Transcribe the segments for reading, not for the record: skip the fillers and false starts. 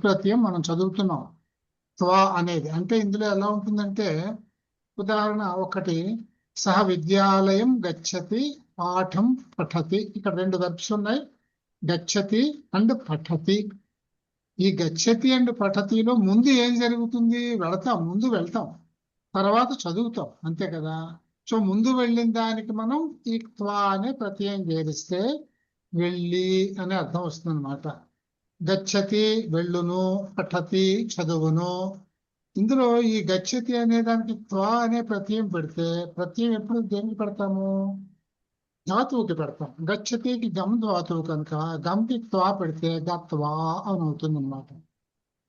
తత్ప్రత్యయం మనం చదువుతున్నాం. త్వా అనేది అంటే ఇందులో ఎలా ఉంటుందంటే, ఉదాహరణ ఒకటి, సహ విద్యాలయం గచ్చతి పాఠం పఠతి. ఇక్కడ రెండు వెర్బ్స్ ఉన్నాయి, గచ్చతి అండ్ పఠతి. ఈ గచ్చతి అండ్ పఠతిలో ముందు ఏం జరుగుతుంది? ముందు వెళ్తాం, తర్వాత చదువుతాం, అంతే కదా. సో ముందు వెళ్ళిన దానికి మనం ఈ త్వా అనే ప్రత్యయం చేరిస్తే వెళ్ళి అనే అర్థం వస్తుంది అనమాట. గచ్చతి వెళ్ళును, పఠతి చదువును. ఇందులో ఈ గచ్చతి అనే దానికి త్వా అనే ప్రత్యయం పెడితే, ప్రత్యయం ఎప్పుడు దేనికి పెడతాము? ధాతువుకి పెడతాం. గచ్చతికి గమ్ ధాతువు కనుక గమ్కి త్వా పెడితే గత్వా అని అవుతుంది అనమాట.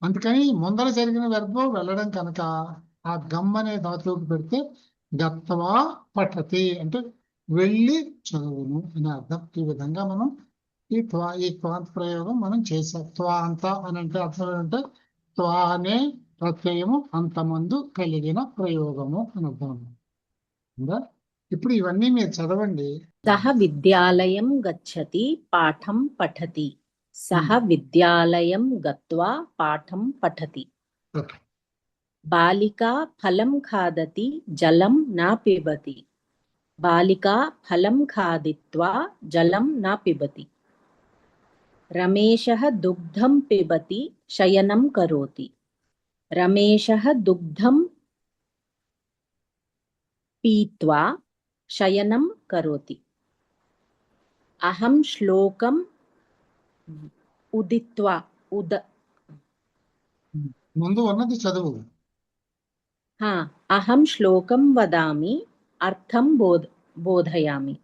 అందుకని ముందర జరిగిన వెర్బ్ వెళ్ళడం కనుక ఆ గమ్ అనే ధాతువుకి పెడితే గత్వా పఠతి అంటే వెళ్ళి చదువును అనే అర్థం. ఈ విధంగా మనం ఈ త్వాంత ప్రయోగం మనం చేసాం. త్వాంత అని అంటే అర్థం ఏంటంటే త్వా అనే ప్రత్యయము అంతమందు కలిగిన ప్రయోగము అని అర్థం. ఇప్పుడు ఇవన్నీ మీరు చదవండి. సహ విద్యాలయం గచ్చతి పాఠం పఠతి. సహ విద్యాలయం గత్వా పాఠం పఠతి. బాలికా ఫలం ఖాదతి జలం నా పిబతి. బాలికా ఫలం ఖాదిత్వా జలం నా పిబతి. రమేశः దుగ్ధం పిబతి శయనం కరోతి. రమేశः దుగ్ధం పీత్వా శయనం కరోతి. అహం శ్లోకం ఉదిత్వా ముందు ఉన్నది చదువు. అహం శ్లోకం వదామి అర్థం బోధయామి.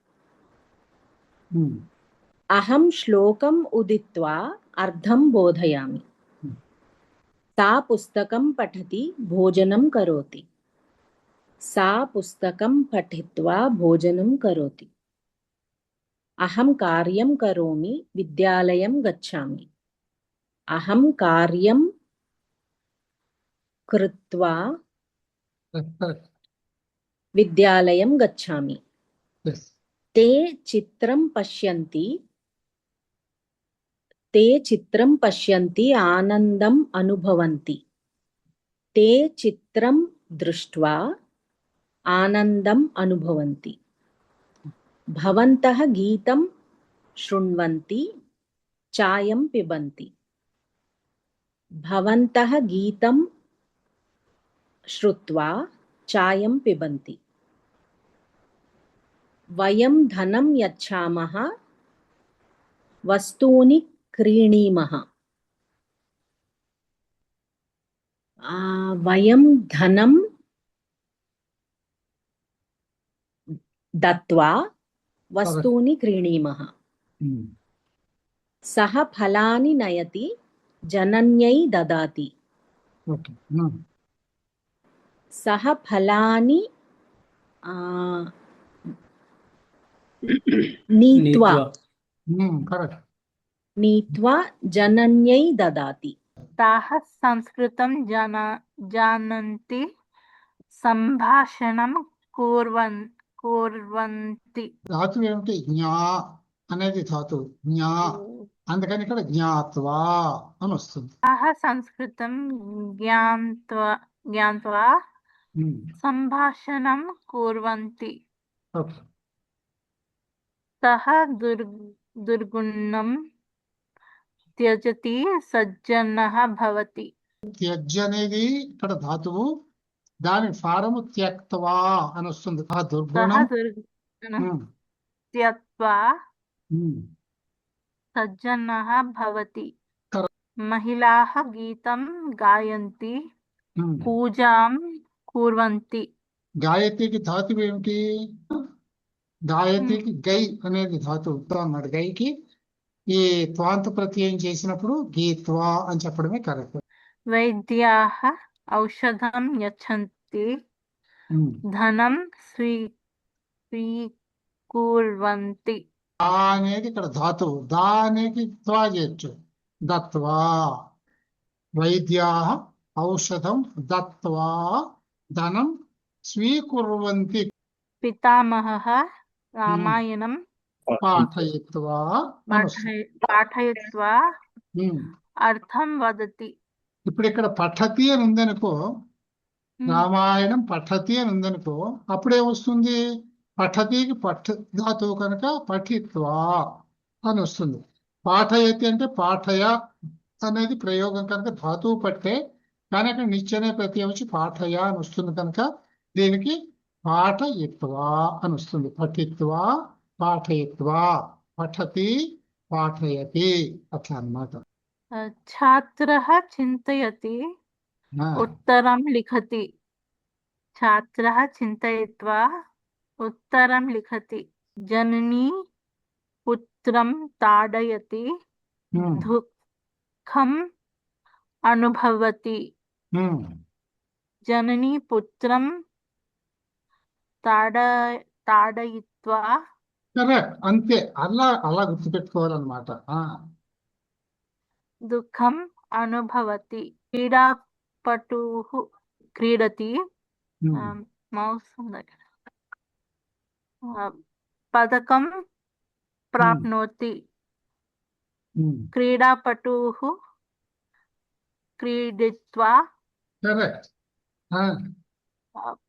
అహం శ్లోకం ఉదిత్వా అర్థం బోధయామి. సా పుస్తకం పఠతి భోజనం కరోతి. సా పుస్తకం పఠిత్వా భోజనం కరోతి. అహం కార్యం కరోమి విద్యాలయం గచ్చామి. అహం కార్యం కృత్వా విద్యాలయం గచ్చామి. తే చిత్రం పశ్యంతి ఆనందం అనుభవంతి. తే చిత్రం దృష్ట్వా ఆనందం అనుభవంతి. భవంతః గీతం శృణ్వంతి చాయం పిబంతి. భవంతః గీతం శ్రుత్వా చాయం పిబంతి. వయం ధనం యచ్చామః వస్తూని క్రీణీమః. వయం ధనం దత్వా వస్తూని క్రీణీమః. సహ ఫలాని నయతి జనన్యై దదాతి. సహ ఫలాని నీత్వా జనన్యై దదాతి. తాః సంస్కృతం జానంతి సంభాషణం కుర్వంతి. ధాతువు ఏమిటి? జ్ఞా అనేది ధాతువు, జ్ఞా. అందుకని ఇక్కడ జ్ఞాత్వా అని వస్తుంది. తాః సంస్కృతం జ్ఞాత్వా సంభాషణం కుర్వంతి. సహ దుర్గుణం త్యజతి సజ్జనః భవతి. త్యజ్ అనేది ఇక్కడ ధాతువు, దాని ఫారము త్యక్త్వా అని వస్తుంది. దుర్గుణం త్యక్త్వా సజ్జనః భవతి. మహిళాః గీతం గాయంతి పూజాం కుర్వంతి. గాయత్రికి ధాతువు ఏమిటి? గాయత్రికి గై అనేది ధాతువు అన్నాడు. గైకి ఈ త్వాంత ప్రత్యయం చేసినప్పుడు గీత్వా అని చెప్పడమే కరెక్ట్. వైద్యాః ఔషధం యచ్చంతి ధనం స్వీకుర్వంతి. దా అనేది ఇక్కడ ధాతువు, దా అనేది త్వా చేయొచ్చు. దత్వా. వైద్యాః ఔషధం దత్వా ధనం స్వీకుర్వంతి. పితామహః రామాయణం పాఠయిత్వా అర్థం వదతి. ఇప్పుడు ఇక్కడ పఠతి అని ఉందనుకో, ఉమ్, రామాయణం పఠతి అని ఉందనుకో, అప్పుడేమొస్తుంది? పఠతికి పఠ ధాతువు కనుక పఠిత్వా అని వస్తుంది. పాఠయతి అంటే పాఠయ అనేది ప్రయోగం కనుక ధాతువు పట్టే, కానీ అక్కడ నిత్యనే ప్రత్యయం వచ్చి పాఠయ అని వస్తుంది కనుక దీనికి పాఠయిత్వా అని వస్తుంది. పఠిత్వా పాఠయిత్వా, పఠతి పాఠయతి, అట్లా అన్నమాట. छात्रः चिन्तयति ఆ, उत्तरं लिखति छात्रः चिन्तयित्वा उत्तरं लिखति जननी पुत्रं ताडयति ఉమ్, दुःखम् अनुभवति ఉమ్. जननी पुत्रं ताड ताडयित्वा కరెక్ట్, అంతే. అలా గుర్తుపెట్టుకోవాలన్నమాట. दुःखम् अनुभवति क्रीडापटुः क्रीडति मौस् पदकं प्राप्नोति क्रीडापटुः क्रीडित्वा కరెక్ట్.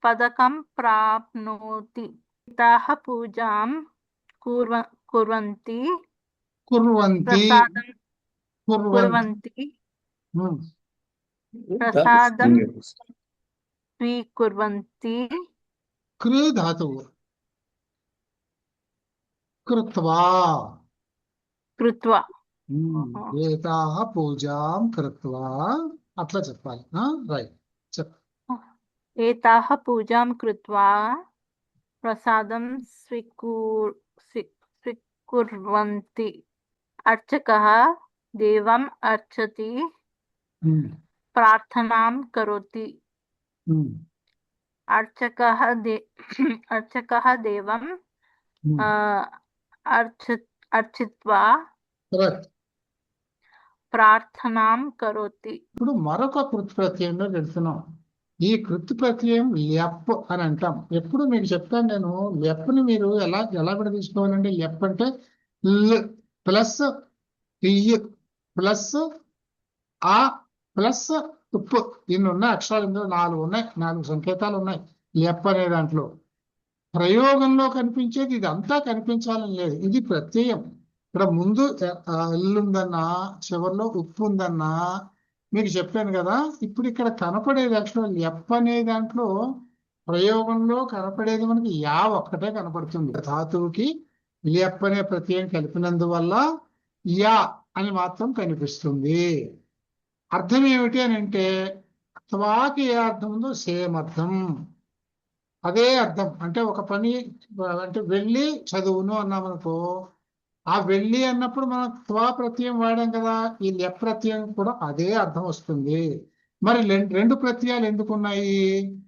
पदकं प्राप्नोति पिताः पूजां कुर्वन्ति కుర్వంతి प्रसादं కుర్వంతి कुर्वन्ति ఉమ్, प्रसादं स्वीकुर्वन्ति కృ ధాతువు కృత్వా. कृत्वा ఏతాః పూజాం కృత్వా, అట్లా చెప్పాలి. రైట్, చెప్పు. एताः पूजां कृत्वा प्रसादं स्वीकुर्वन्ति अर्चकः देवम् अर्चति ఉమ్, प्रार्थनां करोति ఉమ్, अर्चकः अर्चकः देवम् ఉమ్. अर्चित्वा కరెక్ట్. प्रार्थनां करोति ఇప్పుడు మరొక కృత్ ప్రత్యయంలో వెళ్తున్నాం. ఈ కృత్ ప్రత్యయం లెప్ అని అంటాం. ఎప్పుడు మీకు చెప్తాను నేను, లెప్ని మీరు ఎలా కూడా తీసుకోవాలంటే, లెప్ అంటే ల్ ప్లస్ ఇ ప్లస్ ఆ ప్లస్ ఉప్పు, ఇన్ని ఉన్నాయి అక్షరాలు. ఇందులో 4 ఉన్నాయి, 4 సంకేతాలు ఉన్నాయి లెప్ అనే దాంట్లో. ప్రయోగంలో కనిపించేది ఇదంతా కనిపించాలని లేదు, ఇది ప్రత్యయం. ఇక్కడ ముందు ఇల్లు ఉందన్నా, చివరిలో ఉప్పు ఉందన్నా మీకు చెప్పాను కదా. ఇప్పుడు ఇక్కడ కనపడేది యాక్చువల్ ఎప్ అనే దాంట్లో ప్రయోగంలో కనపడేది మనకి యా ఒక్కటే కనపడుతుంది. ధాతువుకి లియప్ అనే ప్రత్యయం కలిపినందువల్ల యా అని మాత్రం కనిపిస్తుంది. అర్థం ఏమిటి అని అంటే, త్వాకి ఏ అర్థం ఉందో సేమ్ అర్థం, అదే అర్థం. అంటే ఒక పని అంటే వెళ్ళి చదువును అన్నామనుకో, ఆ వెళ్ళి అన్నప్పుడు మనం త్వా ప్రత్యయం వాడాం కదా, ఈ లెప్ ప్రత్యయం కూడా అదే అర్థం వస్తుంది. మరి రెండు ప్రత్యయాలు ఎందుకు ఉన్నాయి?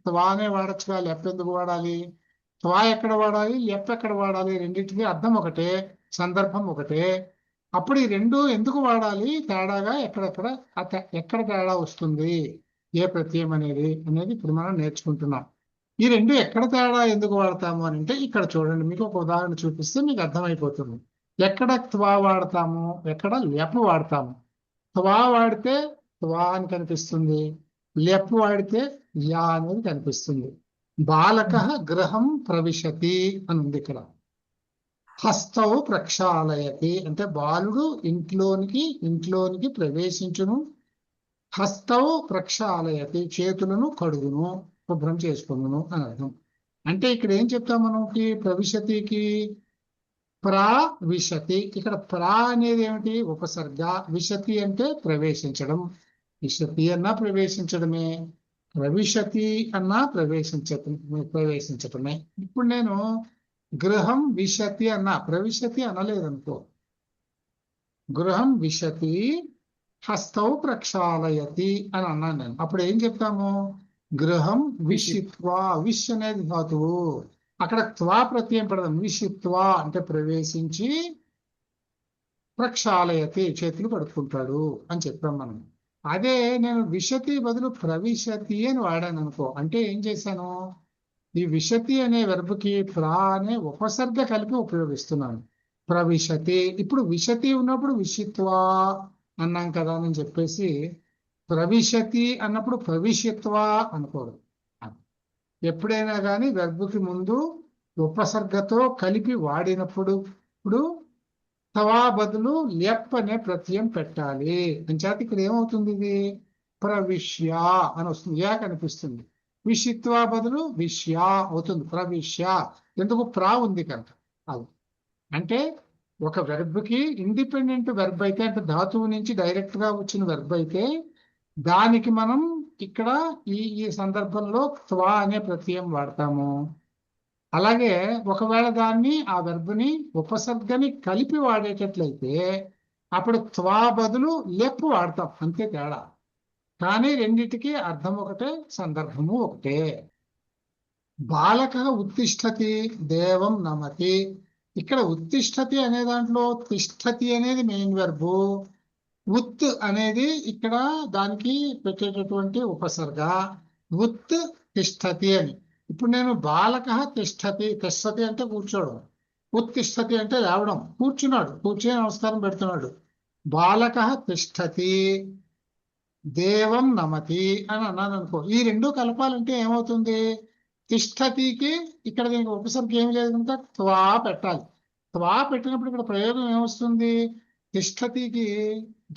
త్వానే వాడచ్చుగా, లెప్ ఎందుకు వాడాలి? త్వా ఎక్కడ వాడాలి, లెప్ ఎక్కడ వాడాలి? రెండింటికి అర్థం ఒకటే, సందర్భం ఒకటే. అప్పుడు ఈ రెండు ఎందుకు వాడాలి, తేడాగా ఎక్కడ తేడా వస్తుంది, ఏ ప్రత్యయం అనేది ఇప్పుడు మనం నేర్చుకుంటున్నాం. ఈ రెండు ఎక్కడ తేడా ఎందుకు వాడతాము అని అంటే, ఇక్కడ చూడండి, మీకు ఒక ఉదాహరణ చూపిస్తే మీకు అర్థమైపోతుంది. ఎక్కడ త్వా వాడతాము, ఎక్కడ లెప్ వాడతాము. త్వా వాడితే త్వా అని కనిపిస్తుంది, లెప్ వాడితే యా అనేది కనిపిస్తుంది. బాలక గృహం ప్రవిశతి అని ఉంది ఇక్కడ. హస్తౌ ప్రక్షాళయతి అంటే బాలుడు ఇంట్లోనికి ప్రవేశించును. హస్తౌ ప్రక్షాళయతి చేతులను కడుగును, శుభ్రం చేసుకును అని అర్థం. అంటే ఇక్కడ ఏం చెప్తాం మనకి, ప్రవిశతికి విశతి. ఇక్కడ అనేది ఏమిటి, ఉపసర్గ. విశతి అంటే ప్రవేశించడం. విశతి అన్నా ప్రవేశించడమే, ప్రవిశతి అన్నా ప్రవేశించటమే. ఇప్పుడు నేను గృహం విశతి అన్నా, ప్రవిశతి అనలేదనుకో. గృహం విశతి హస్తౌ ప్రక్షాళయతి అని అన్నాను నేను. అప్పుడు ఏం చెప్తాము, గృహం విషిత్వా, విష్ అనేది ధాతువు, అక్కడ త్వా ప్రత్యయం పడదాం. విషిత్వా అంటే ప్రవేశించి, ప్రక్షాళయతి చేతులు కడుక్కుంటాడు అని చెప్పాం మనం. అదే నేను విశతి బదులు ప్రవిశతి అని వాడాను అనుకో, అంటే ఏం చేశాను, ఈ విశతి అనే వెర్బుకి అనే ఉపసర్గ కలిపి ఉపయోగిస్తున్నాను. ప్రవిశతి. ఇప్పుడు విశతి ఉన్నప్పుడు విషిత్వా అన్నాం కదా అని చెప్పేసి ప్రవిశతి అన్నప్పుడు ప్రవిశత్వా అనుకోడు. ఎప్పుడైనా కానీ వెర్బుకి ముందు ఉపసర్గతో కలిపి వాడినప్పుడు ఇప్పుడు తవా బదులు ల్యప్ అనే ప్రత్యయం పెట్టాలి. అంచేత ఇక్కడ ఏమవుతుంది? ఇది ప్రవిశ్య అని వస్తుంది, యా కనిపిస్తుంది. విషిత్వా బదులు విష్య అవుతుంది, ప్రవిశ్య. ఎందుకు? ప్రా ఉంది కనుక. అది అంటే ఒక వెర్బ్కి ఇండిపెండెంట్ వెర్బ్ అయితే, అంటే ధాతువు నుంచి డైరెక్ట్ గా వచ్చిన వెర్బ్ అయితే దానికి మనం ఇక్కడ ఈ సందర్భంలో త్వా అనే ప్రత్యయం వాడతాము. అలాగే ఒకవేళ దాన్ని ఆ వెర్బ్ని ఉపసర్గని కలిపి వాడేటట్లయితే అప్పుడు త్వా బదులు లెప్ వాడతాం, అంతే తేడా. కానీ రెండిటికి అర్థం ఒకటే, సందర్భము ఒకటే. బాలక ఉత్తిష్టతి దేవం నమతి. ఇక్కడ ఉత్తిష్టతి అనే దాంట్లో తిష్టతి అనేది మెయిన్ వెర్బు, ఉత్ అనేది ఇక్కడ దానికి పెట్టేటటువంటి ఉపసర్గ. ఉత్ తిష్టతి అని. ఇప్పుడు నేను బాలక తిష్టతి, తిష్టతి అంటే కూర్చోవడం, ఉత్తిష్టతి అంటే లేవడం, కూర్చున్నాడు, కూర్చొని నమస్కారం పెడుతున్నాడు. బాలక తిష్టతి దేవం నమతి అని అన్నాను అనుకో. ఈ రెండు కలపాలంటే ఏమవుతుంది? తిష్టతికి ఇక్కడ దీనికి ఉపసర్గ ఏమి లేదు కనుక త్వా పెట్టాలి. త్వా పెట్టినప్పుడు ఇక్కడ ప్రయోగం ఏమొస్తుంది? తిష్టతికి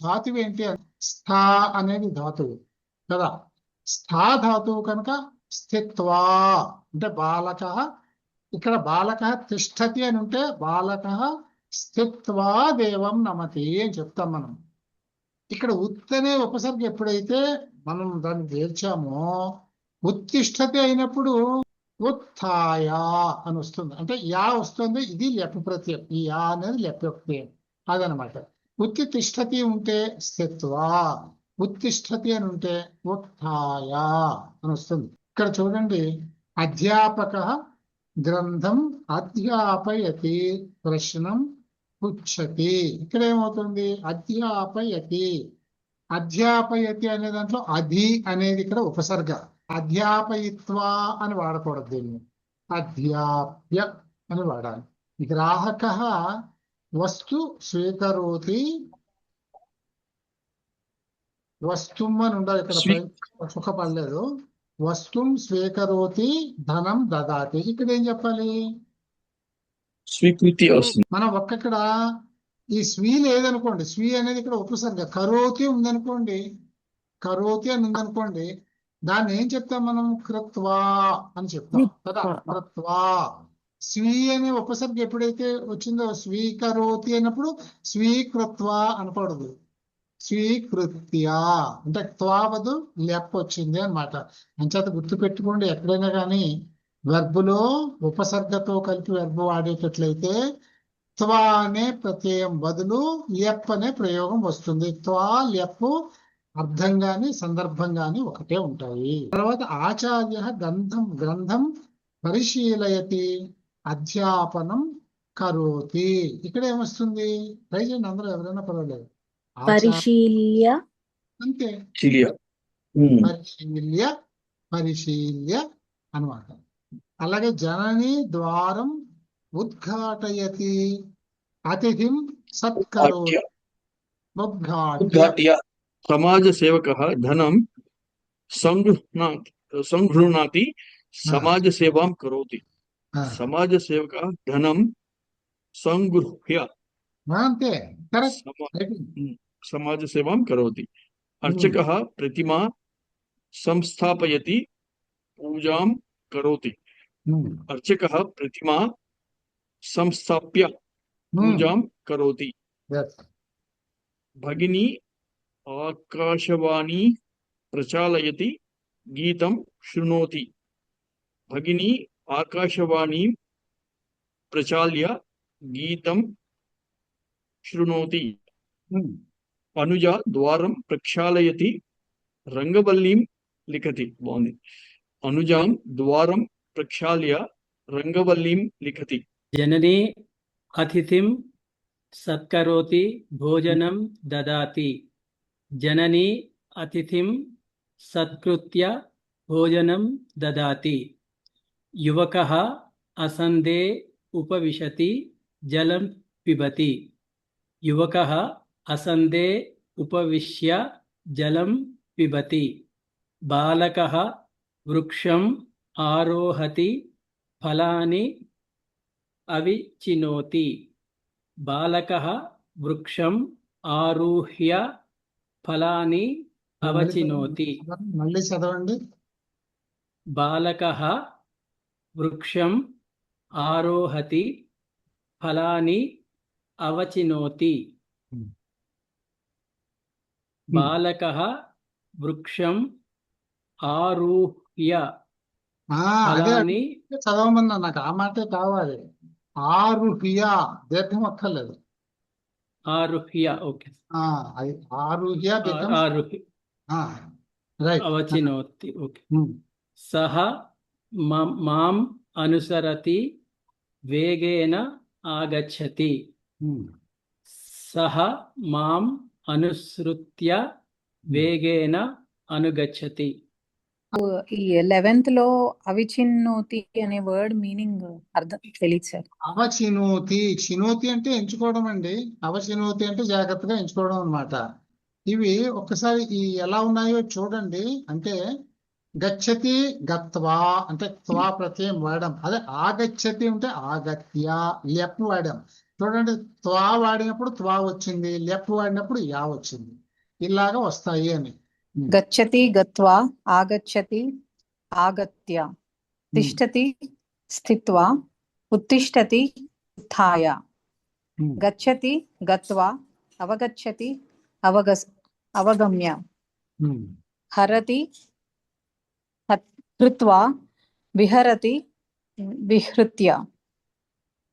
ధాతువు ఏంటి? స్థా అనేది ధాతువు కదా. స్థా ధాతువు కనుక స్థిత్వా అంటే బాలక. ఇక్కడ బాలక తిష్టతి అని ఉంటే బాలక స్థిత్వా దేవం నమతి అని చెప్తాం మనం. ఇక్కడ ఉత్ అనే ఉపసర్గ ఎప్పుడైతే మనం దాన్ని చేర్చామో ఉత్తిష్టతి అయినప్పుడు ఉత్థాయ అని వస్తుంది, అంటే యా వస్తుంది. ఇది లెప్ ప్రత్యయం, ఈ యా అనేది లెప్ ప్రత్యయం అదనమాట. ఉత్తి తిష్టతి ఉంటే స్థిత్వా, ఉత్తిష్టతి అని ఉంటే ఉత్థాయ అని వస్తుంది. ఇక్కడ చూడండి, అధ్యాపక గ్రంథం అధ్యాపయతి ప్రశ్నం పుచ్చతి. ఇక్కడ ఏమవుతుంది? అధ్యాపయతి. అధ్యాపయతి అనే దాంట్లో అధి అనేది ఇక్కడ ఉపసర్గ. అధ్యాపయిత్వా అని వాడకూడదు, దీన్ని అధ్యాప్య అని వాడాలి. గ్రాహక వస్తు స్వీకరోతి, వస్తుం అని ఉండాలి ఇక్కడ, సుఖపడలేదు. వస్తుం స్వీకరోతి ధనం దదాతి. ఇక్కడ ఏం చెప్పాలి? స్వీకృతి వస్తుంది. మనం ఒక్కడ ఈ స్వీ లేదనుకోండి, స్వీ అనేది ఇక్కడ ఉపసర్గ. కరోతి ఉందనుకోండి, కరోతి అని ఉందనుకోండి, దాన్ని ఏం చెప్తాం మనం? కృత్వా అని చెప్తాం కదా. కృత్వా. స్వీ అనే ఉపసర్గ ఎప్పుడైతే వచ్చిందో స్వీకరోతి అన్నప్పుడు స్వీకృత్వా అనకూడదు, స్వీకృత్య అంటే త్వా బదు లెప్ వచ్చింది అనమాట. అంచేత గుర్తు పెట్టుకోండి, ఎక్కడైనా కానీ వెర్బులో ఉపసర్గతో కలిపి వెర్బు వాడేటట్లయితే త్వా అనే ప్రత్యయం బదులు లెప్ అనే ప్రయోగం వస్తుంది. త్వా లెప్ అర్థం గాని సందర్భం గాని ఒకటే ఉంటాయి. తర్వాత ఆచార్య గ్రంథం పరిశీలయతి అధ్యాపనం కరోతి. ఇక్కడ ఏమొస్తుంది? ట్రై చేయండి అందరూ, ఎవరైనా పర్వాలేదు. పరిశీల్య అంతే, పరిశీల్య అన్నమాట. అలాగే జనని ద్వారం ఉద్ఘాటయతి అతిథిం సత్కరోతి. ఉద్ఘాట్య సమాజ సేవక ధనం సంగృహ్ణాతి సమాజ సేవాం కరోతి. సమాజ సేవక ధనం సంగృహ్య అంతే, కరెక్ట్. సమాజ సేవాం కరోతి. అర్చక ప్రతిమా సంస్థాపయతి పూజాం కరోతి. అర్చక ప్రతిమా సంస్థాప్య పూజాం కరోతి. భగిని ఆకాశవాణి ప్రచాలయతి గీతం శృణోతి. భగిని ఆకాశవాణి ప్రచాల్య గీతం శృణోతి. అనుజ ద్వారం ప్రక్షాళయతి రంగవల్లీం లిఖతి. బాగుంది. అనుజాం ద్వారం ప్రక్షాళ్య రంగవల్లీం లిఖతి. జననీ అతిథిం సత్కరోతి భోజనం దదాతి. జననీ అతిథిం సత్కృత్య భోజనం దదాతి. యువకః అసందే ఉపవిశతి జలం పిబతి. యువకః అసందే ఉపవిశ్య జలం पिबति बालकः वृक्षम् आरोहति फलानि अविचिनोति बालकः वृक्षम् आरुह्य फलानि अवचिनोति మళ్ళీ చదవండి. बालकः वृक्षम् आरोहति फलानि अवचिनोति बालकः वृक्षम् आरुह्य అదే फलानि చదవమన్నా, నాకు ఆ మాటే కావాలి. ఆరుహ్య, దీర్ఘం అక్కర్లేదు. आरुह्य ओके అది ఆరుహ్య becomes आरुह्य రైట్. अवचिनोति ओके सः माम् अनुसरति वेगेन आगच्छति सः माम् अनुसृत्य वेगेन अनुगच्छति ఈ 11th లో అవిచిన్నోతి అనే వర్డ్ మీనింగ్ అర్థం తెలియదు సార్. అవచినోతి, చినోతి అంటే ఎంచుకోవడం అండి. అవచినోతి అంటే జాగ్రత్తగా ఎంచుకోవడం అన్నమాట. ఇవి ఒక్కసారి ఈ ఎలా ఉన్నాయో చూడండి. అంటే గచ్చతి గత్వా అంటే త్వా ప్రత్యయం వాడాం. అదే ఆగచ్చతి అంటే ఆగత్య, లెప్ వాడాం. చూడండి, త్వా వాడినప్పుడు త్వా వచ్చింది, లెప్ వాడినప్పుడు యా వచ్చింది. ఇలాగా వస్తాయి అని. గచ్చతి గత్వా, ఆగచ్చతి ఆగత్య, తిష్టతి స్థిత్వా, ఉత్తిష్టతి ఉత్థాయ. గచ్చతి గత్వా, అవగచ్చతి అవగమ్య, హరతి కృత్వా, విహరతి విహృత్య,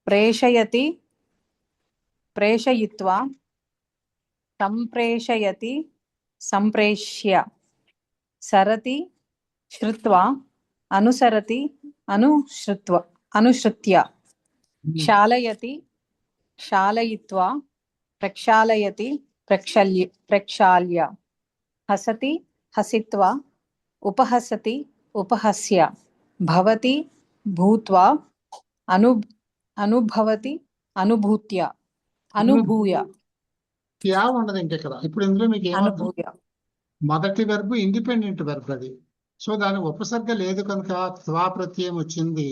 ప్రేషయతి ప్రేషయిత్వా, సంప్రేషయతి సంప్రేష్య, సరతి శ్రుత్వా, అనుసరతి అనుసృత్య, శాలయతి శాలయిత్వా, ప్రక్షాళయతి ప్రక్షాళ్య, హసతి హసిత్వా, ఉపహసతి ఉపహస్య, భవతి భూత్వా, అనుభవతి అనుభూత్య, అనుభూయ యా ఉండదు ఇంక ఇక్కడ. ఇప్పుడు ఇందులో మీకు ఏమర్థం? అనుభూయ. మొదటి వెర్బ్ ఇండిపెండెంట్ వెర్బ్ అది. సో దాని ఉపసర్గ లేదు కనుక త్వా ప్రత్యయం వచ్చింది.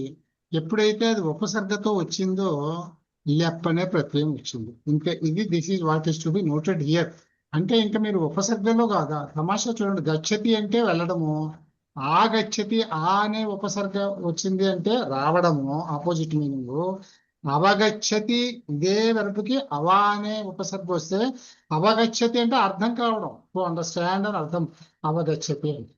ఎప్పుడైతే అది ఉపసర్గతో వచ్చిందో లెప్ అనే ప్రత్యయం వచ్చింది. ఇంకా ఇది this is what is to be noted here. అంటే ఇంకా మీరు ఉపసర్గలో కాదా, తమాషా చూడండి. గచ్చతి అంటే వెళ్ళడము, ఆగచ్చతి ఆ అనే ఉపసర్గ వచ్చింది అంటే రావడము, ఆపోజిట్ మీనింగ్. అవగచ్చతి ఇదే వెర్బ్కి అవా అనే ఉపసర్గ వస్తే అవగచ్చతి అంటే అర్థం కావడం, టు అండర్స్టాండ్ అని అర్థం అవగచ్చతి అంటే.